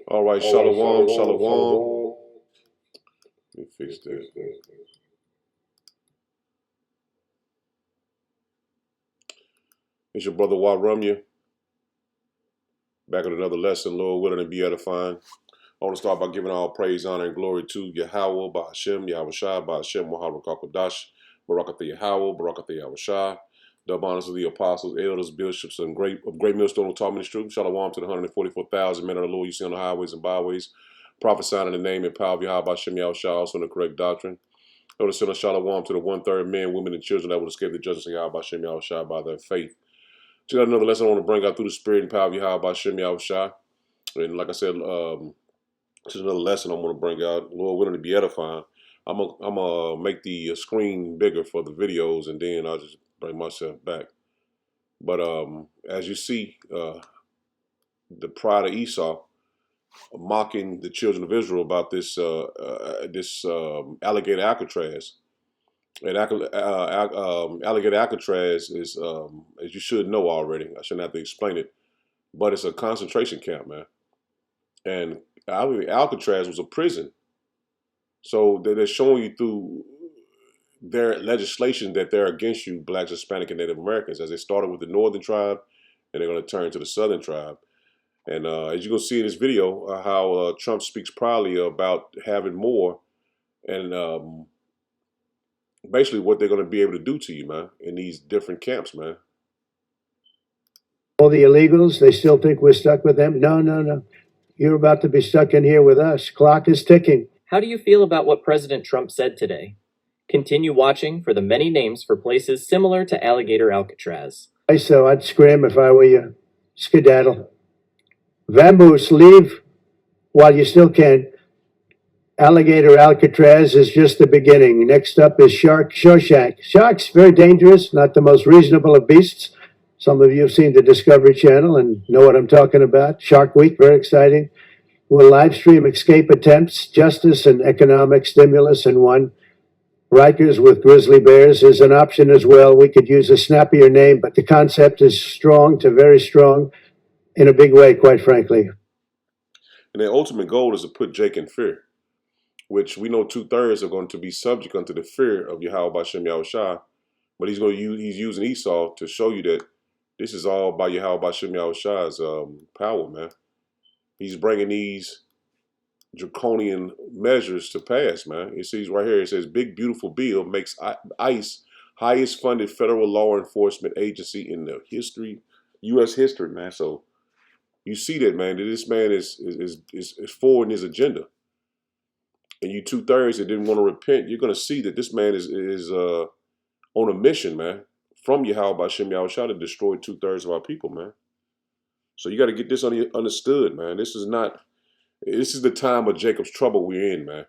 All right, All right, shalom, shalom, shalom. shalom. Let me fix Let me that. fix this. It's your brother Warumya, back with another lesson, Lord willing, and be edifying. I want to start by giving all praise, honor, and glory to Yahweh, Bahashem, Yahweh Shai, Bahashem, Muhammad Kakodash, Barakatha Yahweh, Barakatha Yahweh Shai. Dub honors of the apostles, elders, bishops, and great millstone who taught me the truth. Shalom to the 144,000 men of the Lord you see on the highways and byways, prophesying in the name and power of Yahweh, Bahashem, Yahweh Shai, also in the correct doctrine. Notice send a shalom to the one-third men, women, and children that will escape the judgment of Yahweh, Bahashem, Yahweh Shai by their faith. So got another lesson I want to bring out through the spirit and power of Yahweh, Bahashem, Yahweh Shai. And like I said, this is another lesson I'm going to bring out. Lord willing to be edifying. I'm gonna make the screen bigger for the videos, and then I'll just bring myself back. But as you see, the pride of Esau mocking the children of Israel about this alligator Alcatraz. And alligator Alcatraz is, as you should know already. I shouldn't have to explain it, but it's a concentration camp, man. And Alcatraz was a prison. So they're showing you through their legislation that they're against you, blacks, Hispanic, and Native Americans, as they started with the northern tribe, and they're going to turn to the southern tribe. And as you're going to see in this video, how Trump speaks proudly about having more, and basically what they're going to be able to do to you, man, in these different camps, man. All the illegals, they still think we're stuck with them? No, no, no. You're about to be stuck in here with us. Clock is ticking. How do you feel about what President Trump said today? Continue watching for the many names for places similar to Alligator Alcatraz. So I'd scram if I were you. Skedaddle. Vamoose, leave while you still can. Alligator Alcatraz is just the beginning. Next up is Shawshank. Sharks, very dangerous, not the most reasonable of beasts. Some of you have seen the Discovery Channel and know what I'm talking about. Shark Week, very exciting. We'll live stream escape attempts, justice and economic stimulus in one. Rikers with grizzly bears is an option as well. We could use a snappier name, but the concept is strong to very strong in a big way, quite frankly. And their ultimate goal is to put Jake in fear, which we know 2/3 are going to be subject unto the fear of Yahweh Bashem Yahushua. But he's using Esau to show you that this is all by Yahweh Bashem Yahushua's power, man. He's bringing these draconian measures to pass, man. It says right here, it says, big beautiful bill makes ICE highest funded federal law enforcement agency in the U.S. history, man. So you see that, man, that this man is forwarding his agenda. And you 2/3 that didn't want to repent, you're going to see that this man is on a mission, man, from Yahweh Bashem Yahushua to destroy 2/3 of our people, man. So you got to get this understood, man. This is the time of Jacob's trouble we're in, man.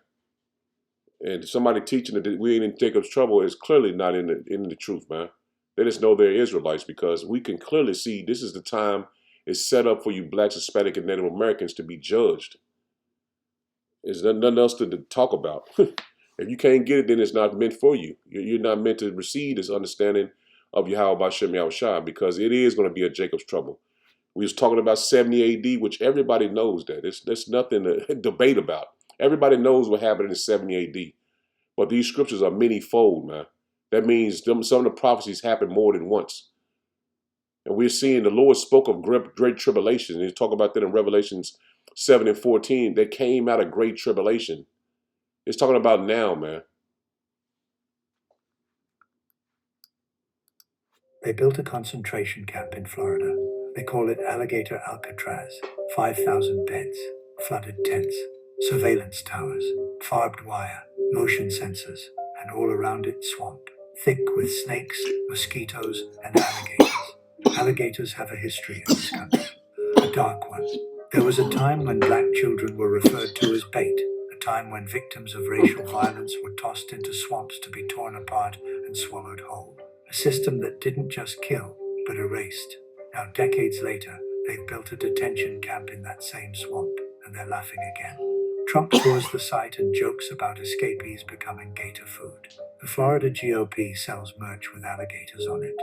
And somebody teaching that we ain't in Jacob's trouble is clearly not in the truth, man. They just know they're Israelites, because we can clearly see this is the time it's set up for you blacks, Hispanic, and Native Americans to be judged. There's nothing else to talk about. If you can't get it, then it's not meant for you. You're not meant to receive this understanding of Yahweh Bashem Yahushua, because it is going to be a Jacob's trouble. We was talking about 70 AD, which everybody knows that. There's nothing to debate about. Everybody knows what happened in 70 AD. But these scriptures are many-fold, man. That means some of the prophecies happened more than once. And we're seeing the Lord spoke of great tribulation. And he talk about that in Revelations 7 and 14. That came out of great tribulation. It's talking about now, man. They built a concentration camp in Florida. They call it Alligator Alcatraz. 5,000 beds, flooded tents, surveillance towers, barbed wire, motion sensors, and all around it swamp, thick with snakes, mosquitoes, and alligators. Alligators have a history in this country, a dark one. There was a time when black children were referred to as bait, a time when victims of racial violence were tossed into swamps to be torn apart and swallowed whole. A system that didn't just kill, but erased. Now, decades later, they've built a detention camp in that same swamp, and they're laughing again. Trump tours the site and jokes about escapees becoming gator food. The Florida GOP sells merch with alligators on it.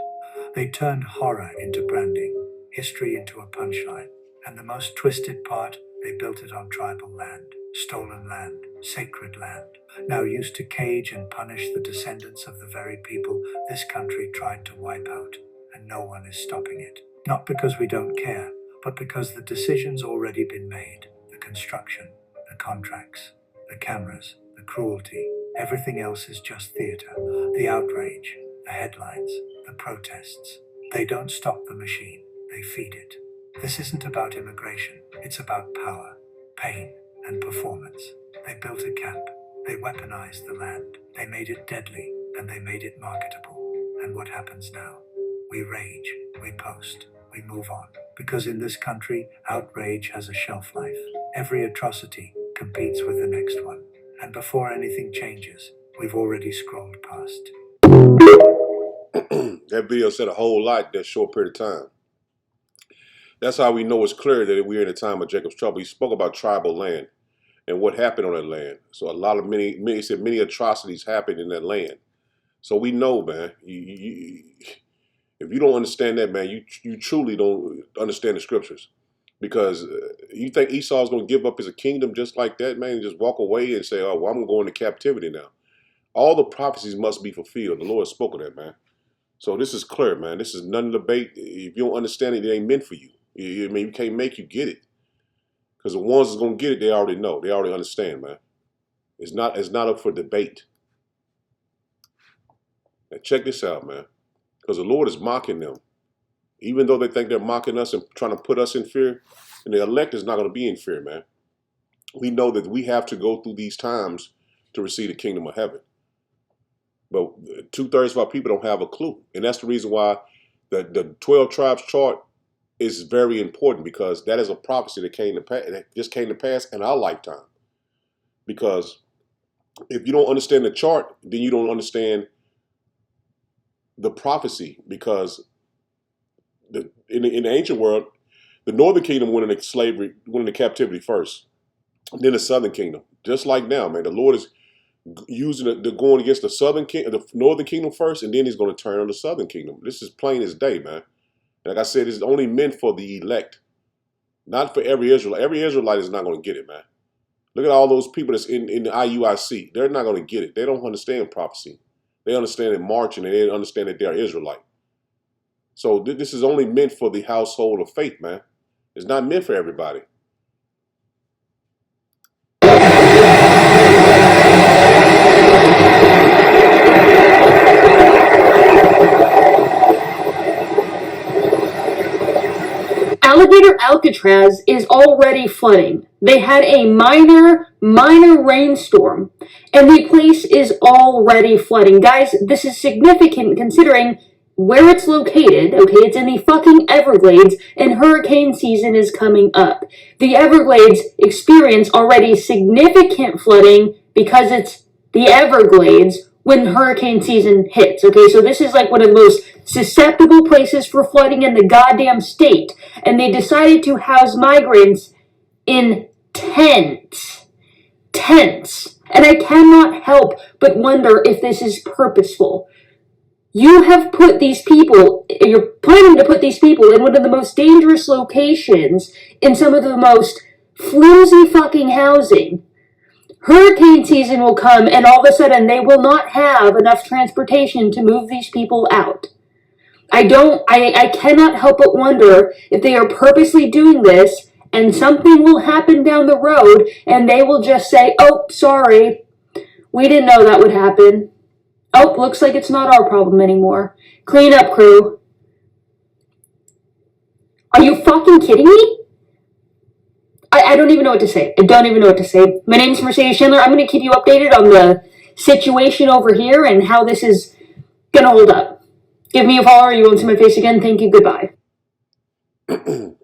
They turned horror into branding, history into a punchline, and the most twisted part, They built it on tribal land, stolen land, sacred land, now used to cage and punish the descendants of the very people this country tried to wipe out, and no one is stopping it. Not because we don't care, but because the decision's already been made. The construction, the contracts, the cameras, the cruelty, everything else is just theater. The outrage, the headlines, the protests. They don't stop the machine, they feed it. This isn't about immigration, it's about power, pain, and performance. They built a camp, they weaponized the land, they made it deadly, and they made it marketable. And what happens now? We rage, we post, we move on. Because in this country, outrage has a shelf life. Every atrocity competes with the next one. And before anything changes, we've already scrolled past. That video said a whole lot in that short period of time. That's how we know it's clear that we're in a time of Jacob's trouble. He spoke about tribal land and what happened on that land. So a lot of he said many atrocities happened in that land. So we know, man, if you don't understand that, man, you truly don't understand the scriptures. Because you think Esau's going to give up his kingdom just like that, man, and just walk away and say, oh, well, I'm going to go into captivity now. All the prophecies must be fulfilled. The Lord spoke of that, man. So this is clear, man. This is none debate. If you don't understand it, it ain't meant for you. I mean, you can't make you get it. Because the ones that's going to get it, they already know. They already understand, man. It's not up for debate. Now check this out, man. Because the Lord is mocking them. Even though they think they're mocking us and trying to put us in fear, and the elect is not going to be in fear, man. We know that we have to go through these times to receive the kingdom of heaven. But 2/3 of our people don't have a clue. And that's the reason why the 12 tribes chart is very important, because that is a prophecy that just came to pass in our lifetime. Because if you don't understand the chart, then you don't understand the prophecy. Because in the ancient world, the northern kingdom went into captivity first, then the southern kingdom. Just like now, man, the Lord is using the going against the northern kingdom first, and then he's going to turn on the southern kingdom. This is plain as day, man. Like I said, it's only meant for the elect, not for every Israelite. Every Israelite is not going to get it, man. Look at all those people that's in the IUIC. They're not going to get it. They don't understand prophecy. They understand it marching, and they understand that they're Israelite. So this is only meant for the household of faith, man. It's not meant for everybody. Alligator Alcatraz is already flooding. They had a minor rainstorm, and the place is already flooding. Guys, this is significant considering where it's located. Okay, it's in the fucking Everglades, and hurricane season is coming up. The Everglades experience already significant flooding because it's the Everglades when hurricane season hits. Okay, so this is like one of the most susceptible places for flooding in the goddamn state. And they decided to house migrants in tents. And I cannot help but wonder if this is purposeful. You have put these people, you're planning to put these people in one of the most dangerous locations in some of the most flimsy fucking housing. Hurricane season will come, and all of a sudden they will not have enough transportation to move these people out. I cannot help but wonder if they are purposely doing this, and something will happen down the road, and they will just say, oh, sorry, we didn't know that would happen. Oh, looks like it's not our problem anymore. Clean up, crew. Are you fucking kidding me? I don't even know what to say. I don't even know what to say. My name's Mercedes Schindler. I'm going to keep you updated on the situation over here and how this is going to hold up. Give me a follow, you won't see my face again. Thank you. Goodbye. So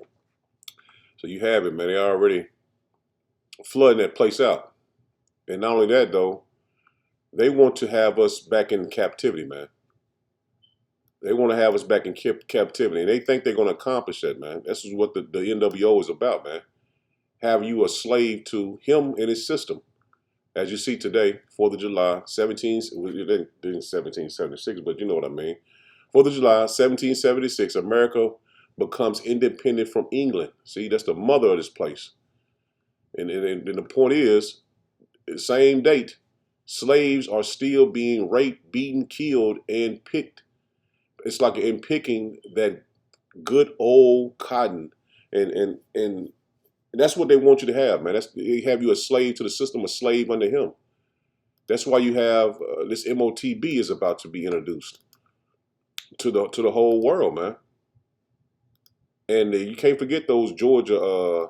you have it, man. They already flooding that place out. And not only that, though, they want to have us back in captivity, man. They want to have us back in captivity. And they think they're going to accomplish that, man. This is what the NWO is about, man. Have you a slave to him and his system. As you see today, 4th of July, 1776, but you know what I mean. 4th of July, 1776, America becomes independent from England. See, that's the mother of this place. And the point is, the same date, slaves are still being raped, beaten, killed, and picked. It's like in picking that good old cotton, and that's what they want you to have, man. They have you a slave to the system, a slave under him. That's why you have this MOTB is about to be introduced to the whole world, man. And you can't forget those Georgia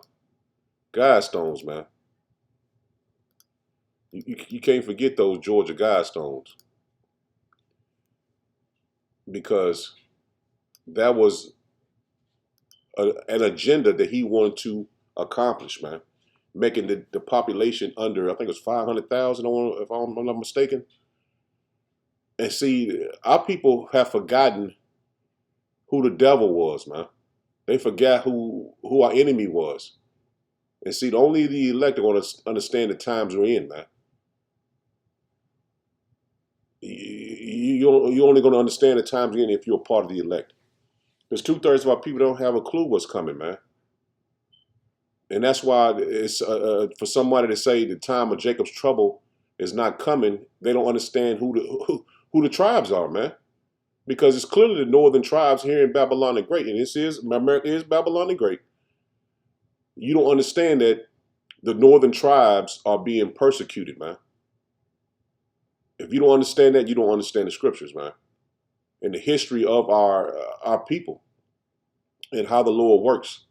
Guidestones, man. You can't forget those Georgia Guidestones because that was an agenda that he wanted to accomplish, man. Making the population under, I think it was 500,000, if I'm not mistaken. And see, our people have forgotten who the devil was, man. They forgot who our enemy was. And see, only the elect are going to understand the times we're in, man. You're only going to understand the times we're in if you're a part of the elect. Because 2/3 of our people don't have a clue what's coming, man. And that's why it's for somebody to say the time of Jacob's trouble is not coming. They don't understand who the tribes are, man. Because it's clearly the northern tribes here in Babylon the Great, and America is Babylon the Great. You don't understand that the northern tribes are being persecuted, man. If you don't understand that, you don't understand the scriptures, man, and the history of our people and how the Lord works.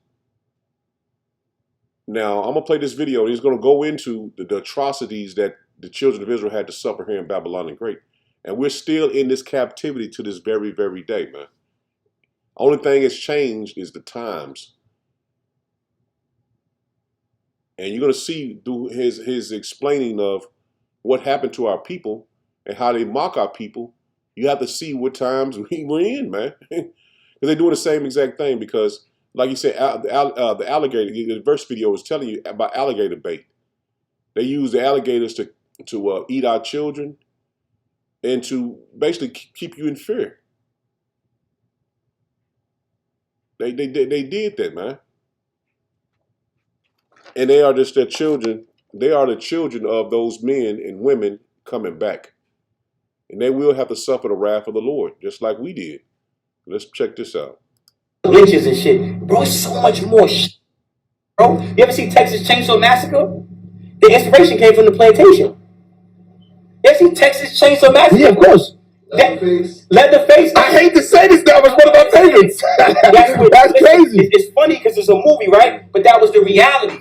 Now, I'm going to play this video, and he's going to go into the atrocities that the children of Israel had to suffer here in Babylon the Great. And we're still in this captivity to this very, very day, man. Only thing that's changed is the times. And you're going to see through his explaining of what happened to our people and how they mock our people. You have to see what times we're in, man. Because they're doing the same exact thing because, like you said, the alligator, the verse video was telling you about alligator bait. They use the alligators to eat our children and to basically keep you in fear. They did that, man. And they are just their children. They are the children of those men and women coming back. And they will have to suffer the wrath of the Lord, just like we did. Let's check this out. Lynches and shit. Bro, it's so much more shit. Bro, you ever see Texas Chainsaw Massacre? The inspiration came from the plantation. You ever see Texas Chainsaw Massacre? Yeah, of course. Leatherface. I hate to say this, that was one of my favorites. That's crazy. It's funny because it's a movie, right? But that was the reality.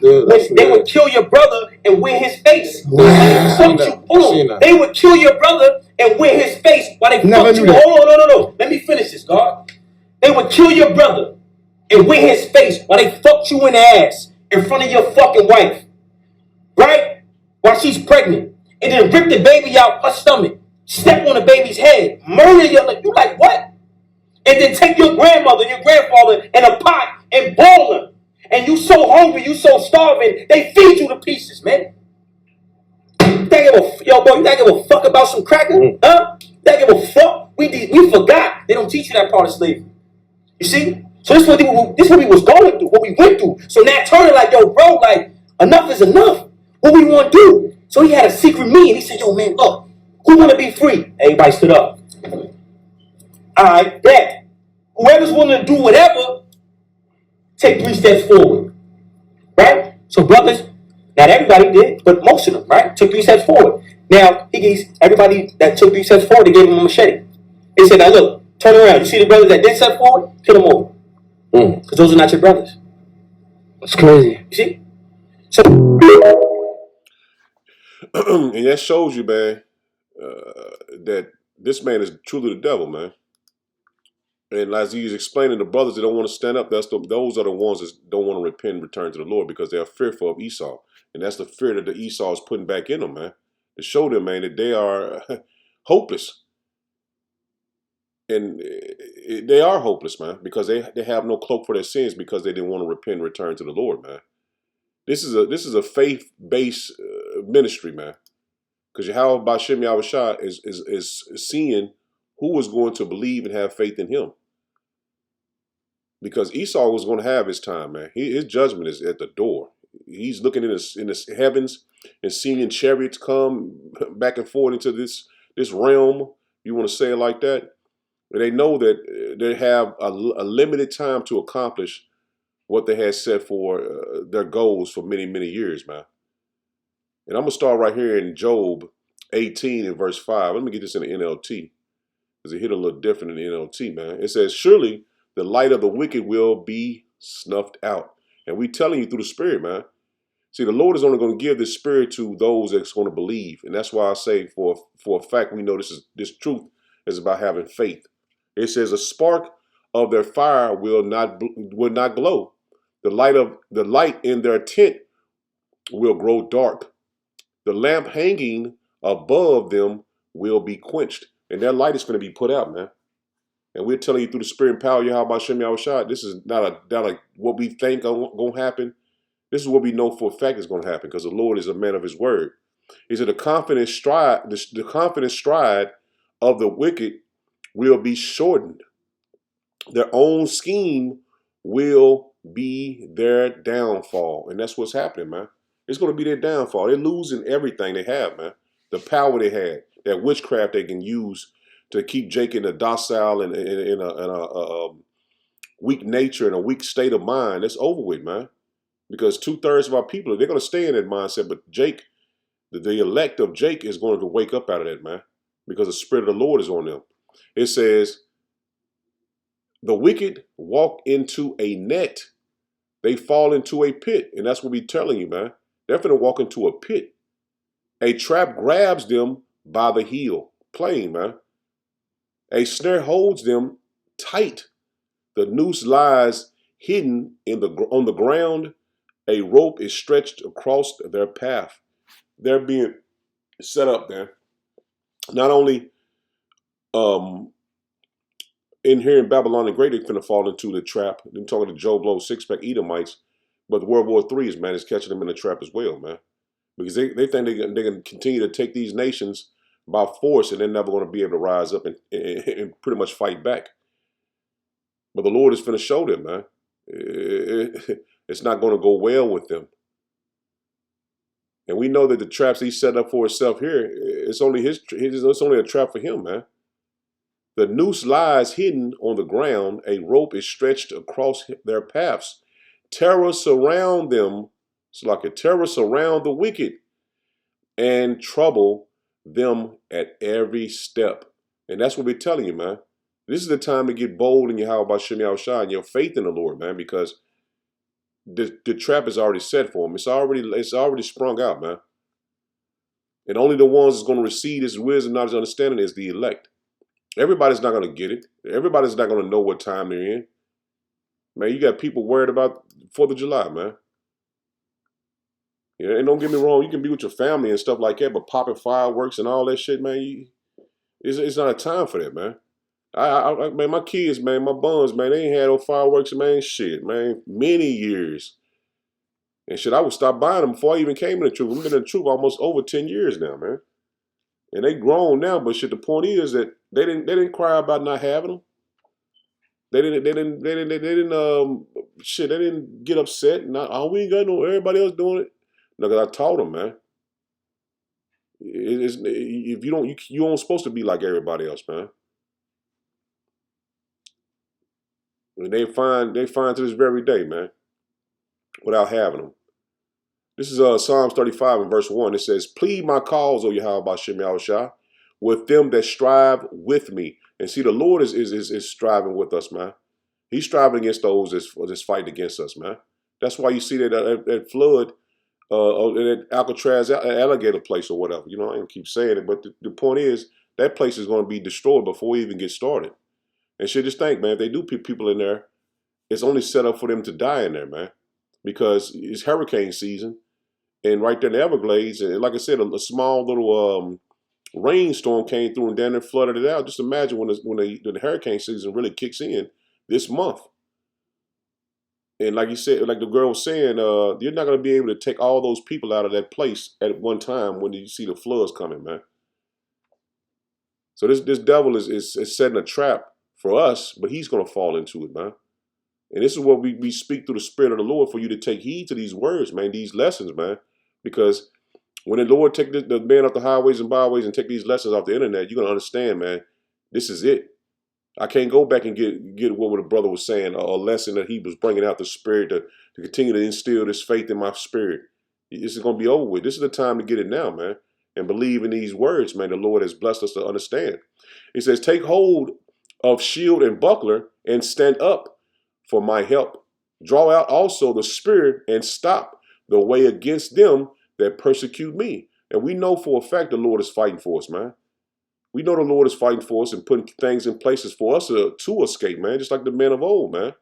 They would kill your brother and wear his face. They would kill your brother and wear his face while they fucked you. Hold on, no. Let me finish this, God. They would kill your brother and wear his face while they fucked you in the ass in front of your fucking wife. Right? While she's pregnant. And then rip the baby out her stomach. Step on the baby's head. Murder you. You like what? And then take your grandmother and your grandfather in a pot and boil them. And you so hungry, you so starving, they feed you to pieces, man. You think you think give a fuck about some cracker? Huh? You think give a fuck? We forgot. They don't teach you that part of slavery. You see? So this is what we was going through, what we went through. So Nat Turner like, yo, bro, like, enough is enough. What we want to do? So he had a secret meeting. He said, yo, man, look, who want to be free? Everybody stood up. All right, bet. Whoever's willing to do whatever, take 3 steps forward. Right? So brothers, not everybody did, but most of them, right, took 3 steps forward. Now, everybody that took 3 steps forward, they gave him a machete. They said, now look, turn around. You see the brothers that did step forward? Kill them all. Because those are not your brothers. That's crazy. You see? So And that shows you, man, that this man is truly the devil, man. And as he's explaining, the brothers that don't want to stand up, those are the ones that don't want to repent and return to the Lord because they are fearful of Esau. And that's the fear that the Esau is putting back in them, man. To show them, man, that they are hopeless. And they are hopeless, man, because they have no cloak for their sins because they didn't want to repent and return to the Lord, man. This is a faith-based ministry, man. Because Yahweh Bashem Yahushua is seeing who is going to believe and have faith in him. Because Esau was going to have his time, man. His judgment is at the door. He's looking in the heavens and seeing chariots come back and forth into this realm. You want to say it like that? And they know that they have a limited time to accomplish what they had set for their goals for many, many years, man. And I'm going to start right here in Job 18 and verse 5. Let me get this in the NLT, because it hit a little different in the NLT, man. It says, surely the light of the wicked will be snuffed out. And we telling you through the Spirit, man. See, the Lord is only going to give this Spirit to those that's going to believe. And that's why I say for a fact we know this truth is about having faith. It says a spark of their fire will not glow. The light in their tent will grow dark. The lamp hanging above them will be quenched. And that light is going to be put out, man. And we're telling you through the Spirit and power of Yahweh Shem Yahushua, this is not like what we think going to happen. This is what we know for a fact is going to happen, because the Lord is a man of his word. He said the confident stride of the wicked will be shortened. Their own scheme will be their downfall. And that's what's happening, man. It's going to be their downfall. They're losing everything they have, man. The power they had, that witchcraft they can use to keep Jake in a docile and in a weak nature and a weak state of mind. That's over with, man. Because 2/3 of our people, they're going to stay in that mindset. But Jake, the elect of Jake is going to wake up out of that, man. Because the Spirit of the Lord is on them. It says, the wicked walk into a net. They fall into a pit. And that's what we're telling you, man. They're going to walk into a pit. A trap grabs them by the heel. Plain, man. A snare holds them tight. The noose lies hidden on the ground. A rope is stretched across their path. They're being set up there. Not only in here in Babylon the Great, they're going to fall into the trap. I'm talking to Joe Blow, six-pack Edomites. But the World War III is catching them in the trap as well, man. Because they think they can continue to take these nations by force, and they're never going to be able to rise up and pretty much fight back. But the Lord is going to show them, man. It's not going to go well with them. And we know that the traps he set up for himself here, it's only a trap for him, man. The noose lies hidden on the ground. A rope is stretched across their paths. Terror surround them. It's like a terror surround the wicked and trouble them at every step. And that's what we're telling you, man. This is the time to get bold in your Yahweh Shem Yahushua and your faith in the Lord, man, because the trap is already set for them. It's already sprung out, man. And only the ones that's going to receive this wisdom, knowledge, and understanding is the elect. Everybody's not going to get it. Everybody's not going to know what time they're in. Man, you got people worried about 4th of July, man. Yeah, and don't get me wrong, you can be with your family and stuff like that, but popping fireworks and all that shit, man, it's not a time for that, man. Man, my kids, man, my buns, man, they ain't had no fireworks, man, shit, man, many years. And shit, I would stop buying them before I even came in the truth. We've been in the truth almost over 10 years now, man. And they grown now, but shit, the point is that they didn't cry about not having them. They didn't get upset. We ain't got no, everybody else doing it. No, because I taught them, man. If you aren't supposed to be like everybody else, man. And they find to this very day, man, without having them. This is Psalms 35 and verse 1. It says, plead my cause, O Yahweh Shem Yahushua, with them that strive with me. And see, the Lord is striving with us, man. He's striving against those that's fighting against us, man. That's why you see that flood at Alcatraz alligator place or whatever. You know, I don't keep saying it, but the point is that place is going to be destroyed before we even get started. And shit, just think, man, if they do put people in there, it's only set up for them to die in there, man, because it's hurricane season. And right there in the Everglades, and like I said, a small little rainstorm came through and down there flooded it out. Just imagine when the hurricane season really kicks in this month. And like you said, like the girl was saying, you're not going to be able to take all those people out of that place at one time when you see the floods coming, man. So this devil is setting a trap for us, but he's going to fall into it, man. And this is what we speak through the Spirit of the Lord for you to take heed to these words, man, these lessons, man. Because when the Lord take the man off the highways and byways and take these lessons off the internet, you're going to understand, man, this is it. I can't go back and get what the brother was saying, a lesson that he was bringing out the Spirit to continue to instill this faith in my spirit. This is going to be over with. This is the time to get it now, man, and believe in these words, man, the Lord has blessed us to understand. He says, take hold of shield and buckler and stand up for my help. Draw out also the spear and stop the way against them that persecute me. And we know for a fact the Lord is fighting for us, man. We know the Lord is fighting for us and putting things in places for us to escape, man, just like the men of old, man.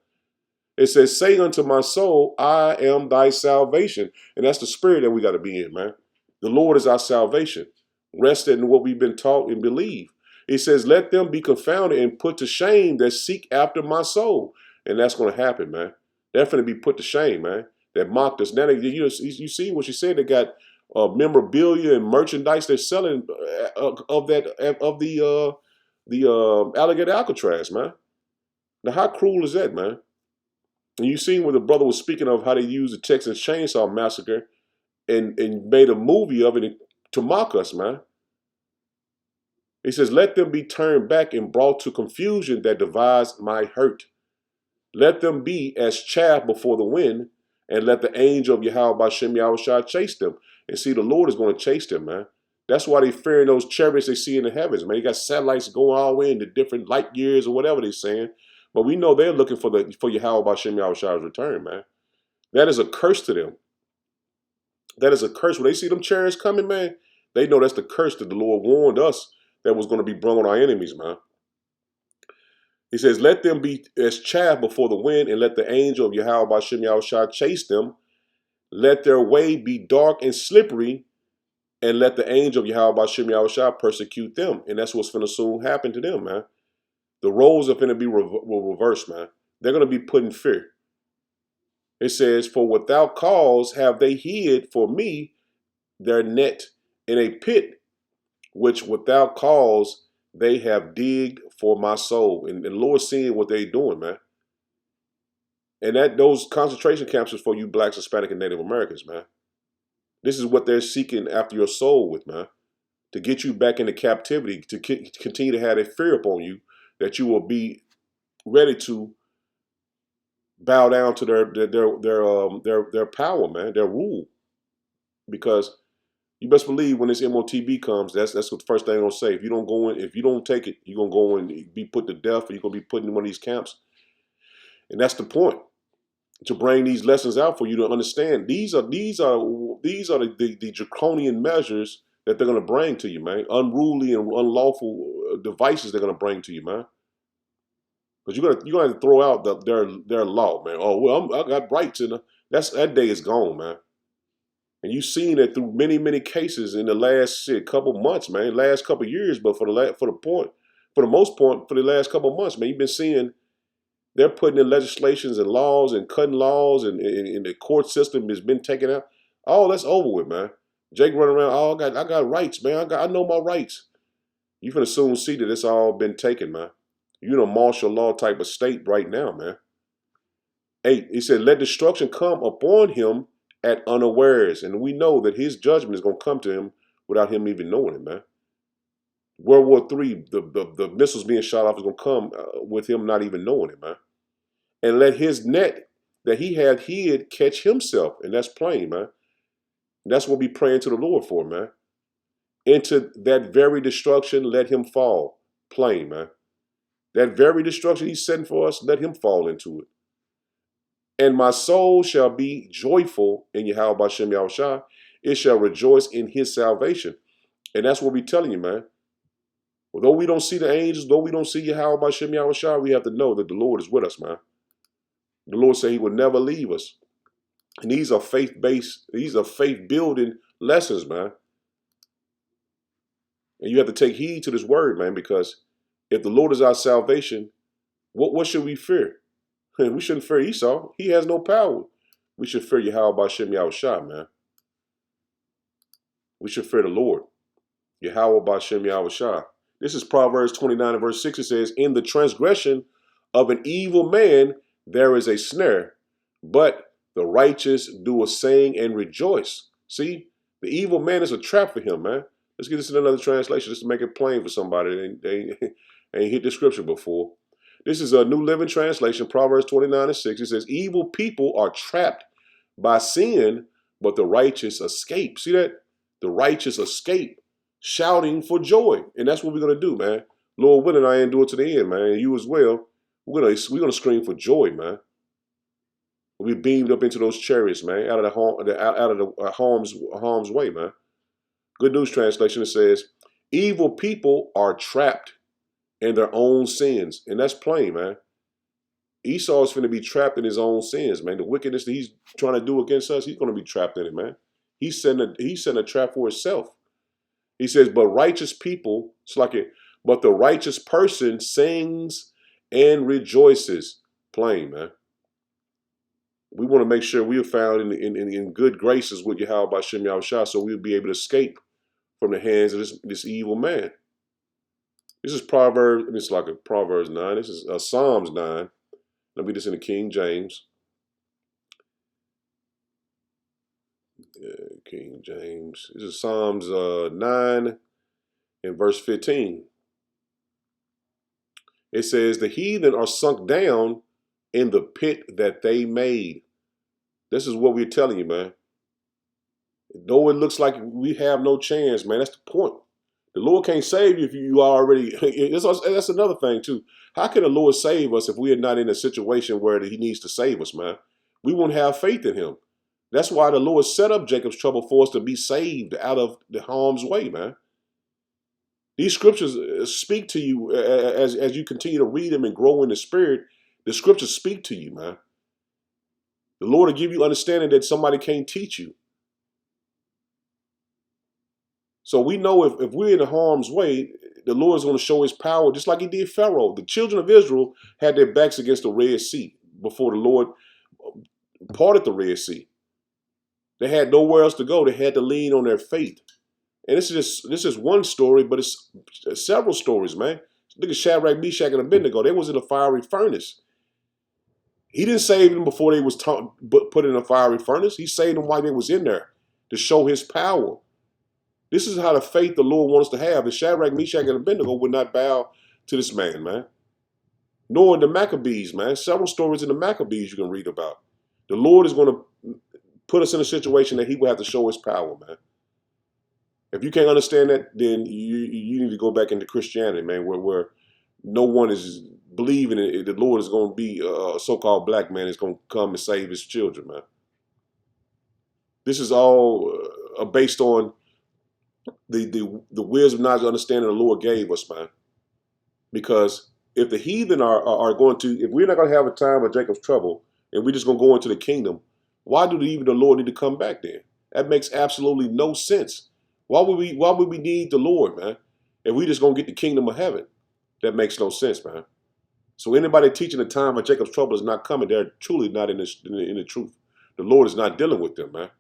It says, say unto my soul, I am thy salvation. And that's the spirit that we got to be in, man. The Lord is our salvation. Rest in what we've been taught and believe. It says, let them be confounded and put to shame that seek after my soul. And that's going to happen, man. They're going to be put to shame, man. That mocked us. Now, you see what she said. They got memorabilia and merchandise they're selling of the alligator Alcatraz, man. Now, how cruel is that, man? And you seen where the brother was speaking of how they used the Texas Chainsaw Massacre and made a movie of it to mock us, man. He says, let them be turned back and brought to confusion that divides my hurt. Let them be as chaff before the wind, and let the angel of Yahweh B'Shem Yahushua chase them. And see, the Lord is going to chase them, man. That's why they fearing those chariots they see in the heavens, man. You got satellites going all the way into different light years or whatever they're saying. But we know they're looking for Yahweh B'Shem Yahushua's return, man. That is a curse to them. That is a curse. When they see them chariots coming, man, they know that's the curse that the Lord warned us that was going to be brought on our enemies, man. He says, let them be as chaff before the wind, and let the angel of Yahweh B'Shem Yahushua chase them. Let their way be dark and slippery, and let the angel of Yahweh B'Shem Yahushua persecute them. And that's what's going to soon happen to them, man. The roles are going to be reversed, man. They're going to be put in fear. It says, for without cause have they hid for me their net in a pit, which without cause they have digged for my soul. And the Lord's seeing what they're doing, man. And those concentration camps is for you blacks, Hispanic, and Native Americans, man. This is what they're seeking after your soul with, man. To get you back into captivity, to continue to have a fear upon you, that you will be ready to bow down to their power, man, their rule. Because you best believe when this MOTB comes, that's what the first thing they're gonna say. If you don't go in, if you don't take it, you're gonna go and be put to death, or you're gonna be put in one of these camps. And that's the point, to bring these lessons out for you to understand. These are the draconian measures that they're gonna bring to you, man. Unruly and unlawful devices they're gonna bring to you, man. But you're gonna have to throw out their law, man. Oh well, I got rights, and that day is gone, man. And you've seen it through many, many cases in the last couple months, man. Last couple years, but for the most part, for the last couple months, man, you've been seeing they're putting in legislations and laws and cutting laws, and the court system has been taken out. Oh, that's over with, man. Jake running around. Oh, I got rights, man. I know my rights. You're gonna soon see that it's all been taken, man. You're in a martial law type of state right now, man. 8, he said, let destruction come upon him at unawares. And we know that his judgment is going to come to him without him even knowing it, man. World War III, the missiles being shot off is going to come with him not even knowing it, man. And let his net that he had hid catch himself. And that's plain, man. And that's what we praying to the Lord for, man. Into that very destruction, let him fall. Plain, man. That very destruction he's setting for us, let him fall into it. And my soul shall be joyful in Yahweh B'Shem Yahushua. It shall rejoice in his salvation. And that's what we're telling you, man. Although we don't see the angels, though we don't see Yahweh B'Shem Yahushua, we have to know that the Lord is with us, man. The Lord said he will never leave us. And these are faith-based, these are faith-building lessons, man. And you have to take heed to this word, man, because if the Lord is our salvation, what should we fear? We shouldn't fear Esau. He has no power. We should fear Yahweh B'Shem Yahushua, man. We should fear the Lord. Yahweh B'Shem Yahushua. This is Proverbs 29 and verse 6. It says, in the transgression of an evil man, there is a snare, but the righteous do a saying and rejoice. See, the evil man is a trap for him, man. Let's get this in another translation just to make it plain for somebody. They ain't hit the scripture before. This is a New Living Translation, Proverbs 29:6. It says, evil people are trapped by sin, but the righteous escape. See that? The righteous escape, shouting for joy. And that's what we're going to do, man. Lord willing, I endure to the end, man. And you as well. We're gonna scream for joy, man. We'll be beamed up into those chariots, man, out of the harm's way, man. Good News Translation, it says, evil people are trapped in their own sins. And that's plain, man. Esau is going to be trapped in his own sins, man. The wickedness that he's trying to do against us, he's going to be trapped in it, man. He's setting a trap for himself. He says, but righteous people, but the righteous person sings and rejoices. Plain, man. We want to make sure we are found in good graces with Yahweh B'Shem Yahushua, so we'll be able to escape from the hands of this evil man. This is Proverbs 9. This is Psalms 9. Let me read this in the King James. King James. This is Psalms 9 and verse 15. It says, the heathen are sunk down in the pit that they made. This is what we're telling you, man. Though it looks like we have no chance, man, that's the point. The Lord can't save you if you are already. That's another thing, too. How can the Lord save us if we are not in a situation where he needs to save us, man? We won't have faith in him. That's why the Lord set up Jacob's trouble for us to be saved out of the harm's way, man. These scriptures speak to you as you continue to read them and grow in the spirit. The scriptures speak to you, man. The Lord will give you understanding that somebody can't teach you. So we know if we're in the harm's way, the Lord is going to show his power just like he did Pharaoh. The children of Israel had their backs against the Red Sea before the Lord parted the Red Sea. They had nowhere else to go. They had to lean on their faith. And this is one story, but it's several stories, man. Look at Shadrach, Meshach, and Abednego. They was in a fiery furnace. He didn't save them before they was put in a fiery furnace. He saved them while they was in there to show his power. This is how the faith the Lord wants us to have. And Shadrach, Meshach, and Abednego would not bow to this man, man. Nor in the Maccabees, man. Several stories in the Maccabees you can read about. The Lord is going to put us in a situation that he will have to show his power, man. If you can't understand that, then you need to go back into Christianity, man, where no one is believing it. The Lord is going to be a so-called black man is going to come and save his children, man. This is all based on the wisdom, knowledge, understanding the Lord gave us, man. Because if the heathen are going to, if we're not going to have a time of Jacob's trouble and we're just going to go into the kingdom, why do even the Lord need to come back then? That makes absolutely no sense. Why would we need the Lord, man? If we just going to get the kingdom of heaven? That makes no sense, man. So anybody teaching the time of Jacob's trouble is not coming. They're truly not in the truth. The Lord is not dealing with them, man.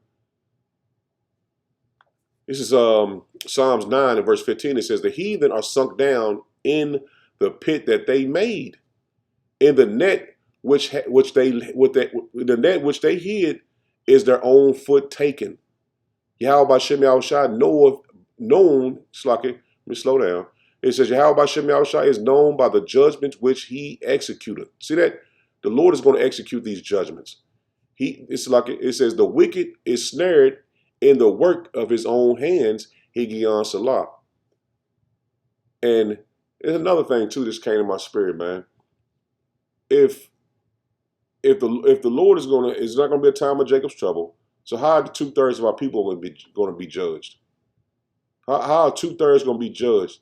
This is Psalms 9 and verse 15. It says, the heathen are sunk down in the pit that they made, in the net which they hid is their own foot taken. Yahweh B'Shem Yahushua known, let me slow down. It says Yahweh B'Shem Yahushua is known by the judgments which he executed. See that? The Lord is going to execute these judgments. It says the wicked is snared in the work of his own hands, Higion Salah. And there's another thing too that came to my spirit, man. If the Lord is not going to be a time of Jacob's trouble, so how are the 2/3 of our people going to be judged? How are 2/3 going to be judged?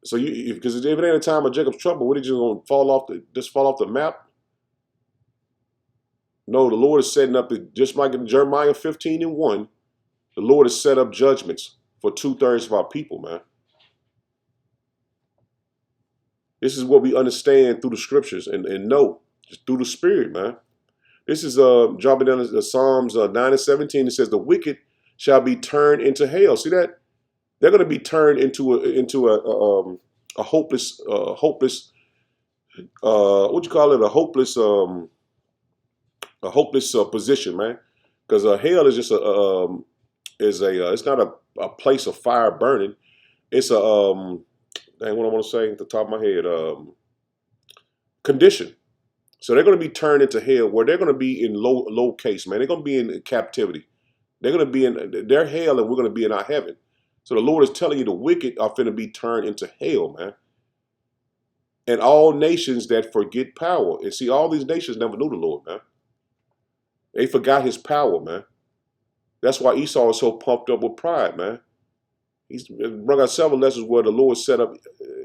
So because if it ain't a time of Jacob's trouble, what are you just going to fall off the map? No, the Lord is setting up just like in Jeremiah 15 and 1, the Lord has set up judgments for 2/3 of our people, man. This is what we understand through the scriptures and know just through the spirit, man. This is dropping down to Psalms 9 and 17. It says the wicked shall be turned into hell. See that? They're going to be turned into a hopeless what you call it, a hopeless position, man. Because hell is just it's not a place of fire burning. It's a dang, what I want to say at the top of my head, condition. So they're going to be turned into hell, where they're going to be in low case, man. They're going to be in captivity. They're going to be in their hell, and we're going to be in our heaven. So the Lord is telling you the wicked are going to be turned into hell, man. And all nations that forget power. And see, all these nations never knew the Lord, man. They forgot his power, man. That's why Esau is so pumped up with pride, man. He's brought out several lessons where the Lord set up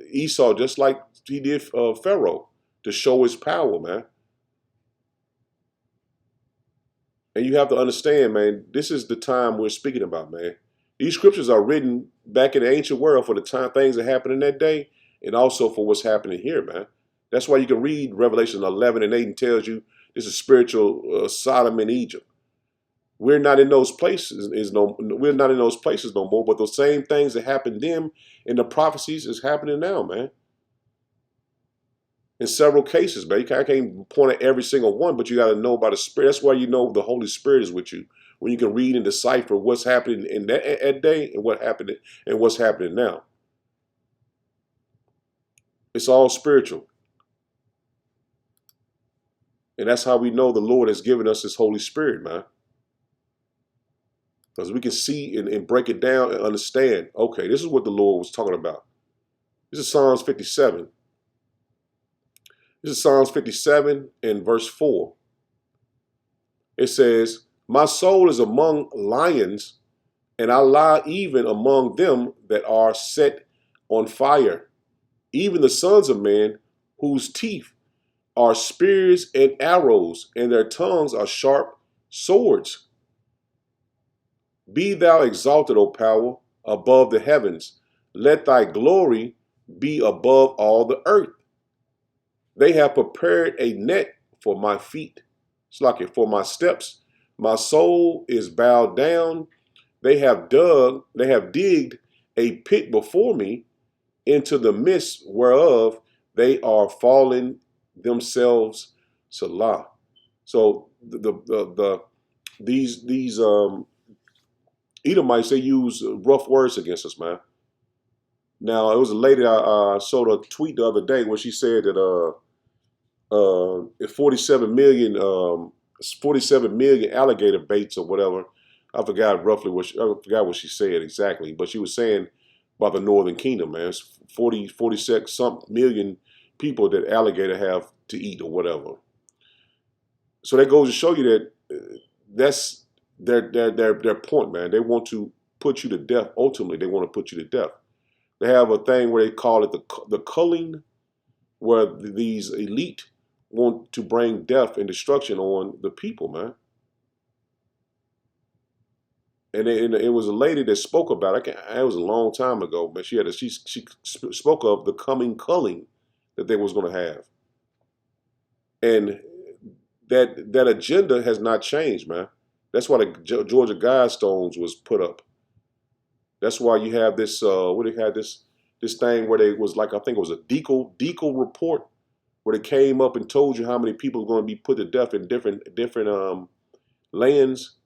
Esau just like he did Pharaoh to show his power, man. And you have to understand, man, this is the time we're speaking about, man. These scriptures are written back in the ancient world for the time things that happened in that day, and also for what's happening here, man. That's why you can read Revelation 11 and 8 and tells you this is spiritual Sodom and Egypt. We're not in those places. We're not in those places no more. But those same things that happened then in the prophecies is happening now, man. In several cases, man. I can't point at every single one, but you got to know about the Spirit. That's why you know the Holy Spirit is with you. When you can read and decipher what's happening in that day and what happened and what's happening now. It's all spiritual. And that's how we know the Lord has given us his Holy Spirit, man. Because we can see and break it down and understand, okay, this is what the Lord was talking about. This is Psalms 57. This is Psalms 57 and verse 4. It says, my soul is among lions, and I lie even among them that are set on fire, even the sons of men whose teeth are spears and arrows, and their tongues are sharp swords. Be thou exalted, O power, above the heavens. Let thy glory be above all the earth. They have prepared a net for my feet. It's like it for my steps. My soul is bowed down. They have digged a pit before me, into the midst whereof they are falling themselves. Salah. So these Edomites, they use rough words against us, man. Now, it was a lady I saw a tweet the other day where she said that 47 million alligator baits or whatever. I forgot what she said exactly, but she was saying about the Northern Kingdom, man. It's 46 some million people that alligator have to eat or whatever. So that goes to show you that that's their point, man. They want to put you to death. Ultimately, they want to put you to death. They have a thing where they call it the culling, where these elite want to bring death and destruction on the people, man. And it was a lady that spoke about it. It was a long time ago, but she spoke of the coming culling that they was going to have, and that agenda has not changed, man. That's why the Georgia Guidestones was put up. That's why you have this. This thing where they was like, I think it was a decal report, where they came up and told you how many people are going to be put to death in different lands.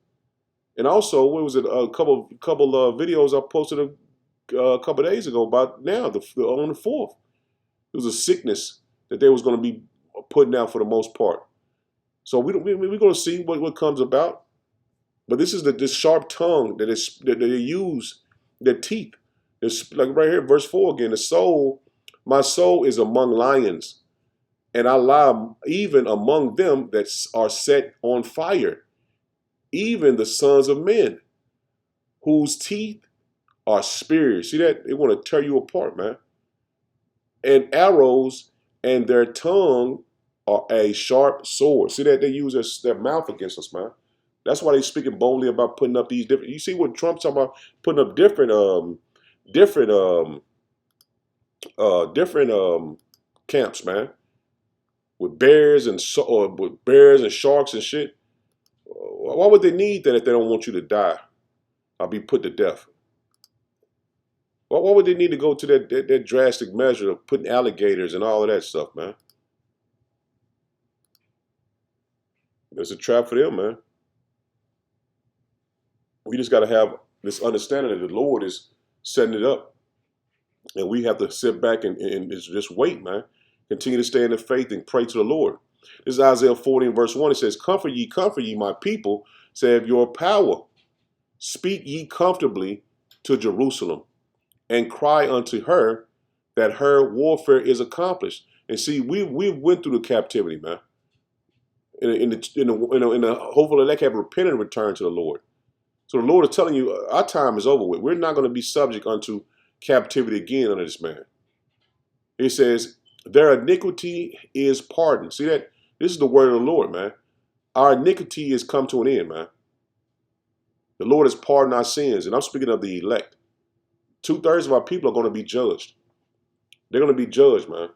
And also, what was it? A couple of videos I posted a couple of days ago about now on the 4th. It was a sickness that they was going to be putting out for the most part. So we're going to see what comes about. But this is this sharp tongue that they use, their teeth. It's like right here, verse 4 again. My soul is among lions, and I lie even among them that are set on fire, even the sons of men, whose teeth are spears. See that? They want to tear you apart, man. And arrows, and their tongue are a sharp sword. See that? They use their mouth against us, man. That's why they're speaking boldly about putting up these different. You see what Trump's talking about? Putting up different camps, man, with bears and sharks and shit. Why would they need that if they don't want you to die or be put to death? Why would they need to go to that drastic measure of putting alligators and all of that stuff, man? It's a trap for them, man. We just got to have this understanding that the Lord is setting it up. And we have to sit back and just wait, man. Continue to stay in the faith and pray to the Lord. This is Isaiah 40 and verse 1. It says, comfort ye, my people, save your power. Speak ye comfortably to Jerusalem, and cry unto her that her warfare is accomplished. And see, we went through the captivity, man. Hopefully they can repent and return to the Lord. So the Lord is telling you, our time is over with. We're not going to be subject unto captivity again under this man. He says, their iniquity is pardoned. See that? This is the word of the Lord, man. Our iniquity has come to an end, man. The Lord has pardoned our sins, and I'm speaking of the elect. 2/3 of our people are going to be judged. They're going to be judged, man.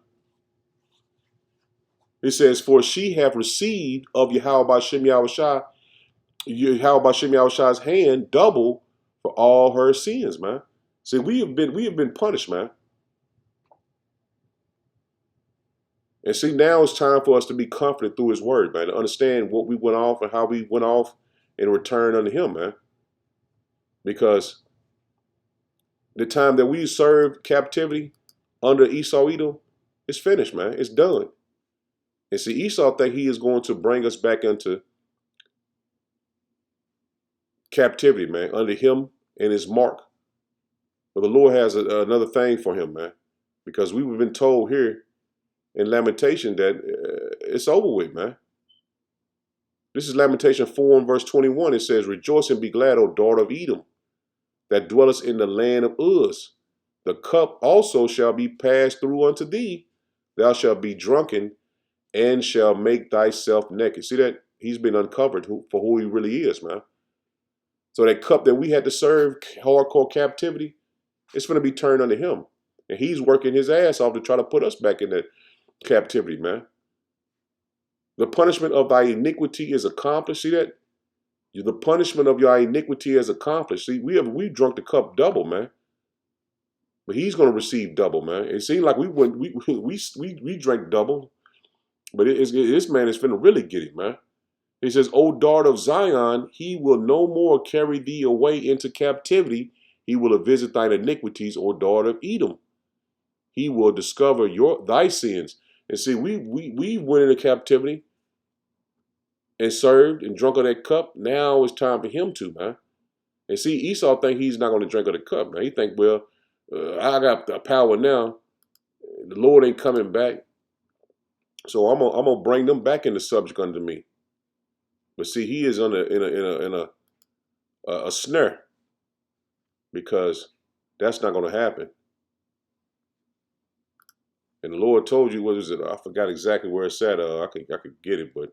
It says, for she hath received of Yahweh Bashem Yahweh's hand double for all her sins, man. See, we have been punished, man. And see, now it's time for us to be confident through his word, man, to understand what we went off and how we went off in return unto him, man. Because the time that we served captivity under Esau Edom, it's finished, man. It's done. And see, Esau think he is going to bring us back into captivity, man, under him and his mark. But the Lord has another thing for him, man. Because we've been told here in Lamentation that it's over with, man. This is Lamentation 4 and verse 21. It says, rejoice and be glad, O daughter of Edom, that dwellest in the land of Uz. The cup also shall be passed through unto thee. Thou shalt be drunken and shall make thyself naked. See that? He's been uncovered for who he really is, man. So that cup that we had to serve, hardcore captivity, it's going to be turned unto him. And he's working his ass off to try to put us back in that captivity, man. The punishment of thy iniquity is accomplished. See that? The punishment of your iniquity is accomplished. See, we drunk the cup double, man. But he's going to receive double, man. It seemed like we drank double, but this man is finna really get it, man. He says, O daughter of Zion, he will no more carry thee away into captivity. He will visit thine iniquities, O daughter of Edom. He will discover thy sins. And see, we went into captivity and served and drunk of that cup. Now it's time for him to, man. And see, Esau think he's not going to drink of the cup, man. He think, well, I got the power now. The Lord ain't coming back. So I'm gonna bring them back into subject unto me. But see, he is in a snare, because that's not going to happen. And the Lord told you, what is it? I forgot exactly where it's at. I could get it, but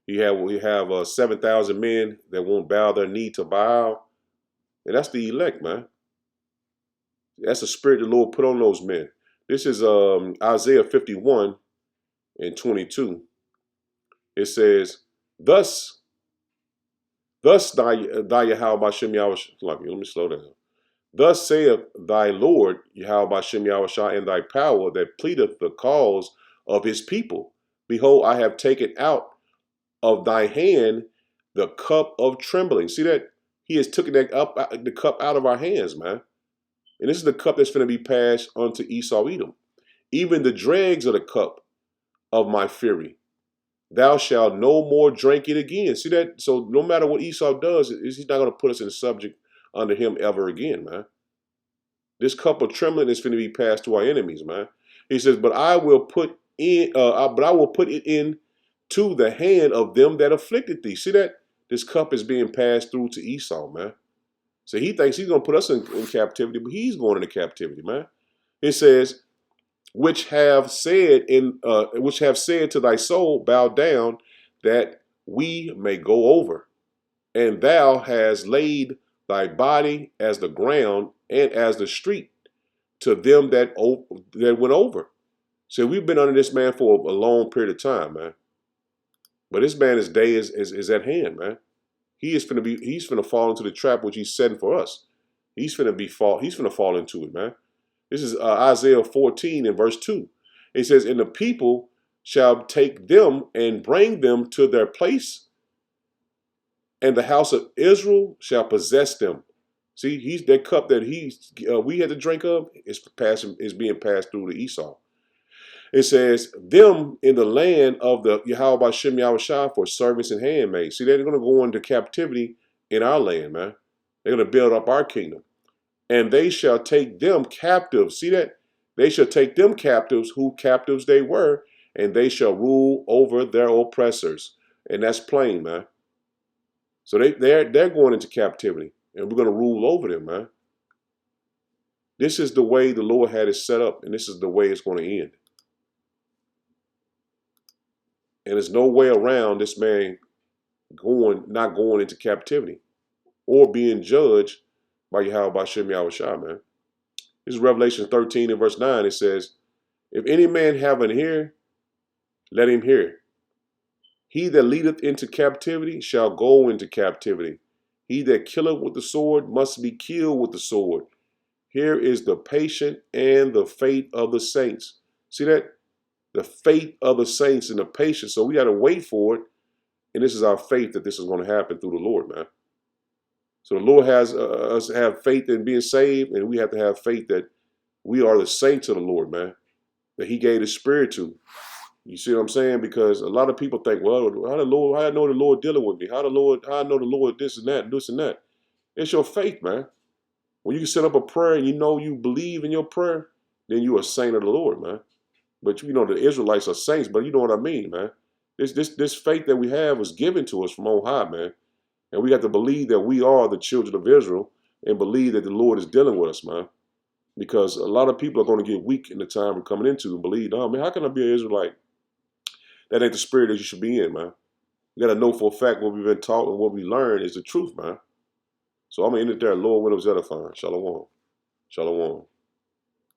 we have 7,000 men that won't bow their knee to Baal, and that's the elect, man. That's the spirit the Lord put on those men. This is Isaiah 51 and 22. It says, Thus thy Yahweh Bashem Yahweh, let me slow down. Thus saith thy Lord Yahweh Bashem Yahweh and thy power that pleadeth the cause of his people. Behold, I have taken out of thy hand the cup of trembling. See that? He has taken the cup out of our hands, man. And this is the cup that's going to be passed unto Esau Edom. Even the dregs of the cup of my fury. Thou shalt no more drink it again. See that? So no matter what Esau does, he's not going to put us in the subject under him ever again, man. This cup of trembling is going to be passed to our enemies, man. He says, but I will put it in to the hand of them that afflicted thee. See that? This cup is being passed through to Esau, man. So he thinks he's going to put us in captivity, but he's going into captivity, man. It says, which have said to thy soul, bow down, that we may go over. And thou hast laid thy body as the ground and as the street to them that went over. So we've been under this man for a long period of time, man. But this man's day is at hand, man. He's finna fall into the trap which he's setting for us. He's finna fall into it, man. This is Isaiah 14 and verse 2. It says, and the people shall take them and bring them to their place and the house of Israel shall possess them. See, that cup that we had to drink of is being passed through to Esau. It says, them in the land of the Yahweh Shem Yahushua for servants and handmaids. See, they're going to go into captivity in our land, man. They're going to build up our kingdom. And they shall take them captives. See that? They shall take them captives, who captives they were, and they shall rule over their oppressors. And that's plain, man. So they're going into captivity, and we're going to rule over them, man. This is the way the Lord had it set up, and this is the way it's going to end. And there's no way around this man not going into captivity or being judged by Yahweh Shem Yahushua, man. This is Revelation 13 and verse 9. It says, if any man have an ear, let him hear. He that leadeth into captivity shall go into captivity. He that killeth with the sword must be killed with the sword. Here is the patience and the faith of the saints. See that? The faith of the saints and the patience. So we got to wait for it. And this is our faith that this is going to happen through the Lord, man. So the Lord has us have faith in being saved, and we have to have faith that we are the saints of the Lord, man, that he gave his spirit to. You see what I'm saying? Because a lot of people think, well, how I know the Lord dealing with me? How I know the Lord this and that and this and that? It's your faith, man. When you can set up a prayer and you know you believe in your prayer, then you're a saint of the Lord, man. But you know the Israelites are saints, but you know what I mean, man. This faith that we have was given to us from on high, man. And we got to believe that we are the children of Israel and believe that the Lord is dealing with us, man. Because a lot of people are going to get weak in the time we're coming into and believe, oh, man, how can I be an Israelite? That ain't the spirit that you should be in, man. You got to know for a fact what we've been taught and what we learned is the truth, man. So I'm going to end it there. Lord, when it was edifying. Shalom. Shalom.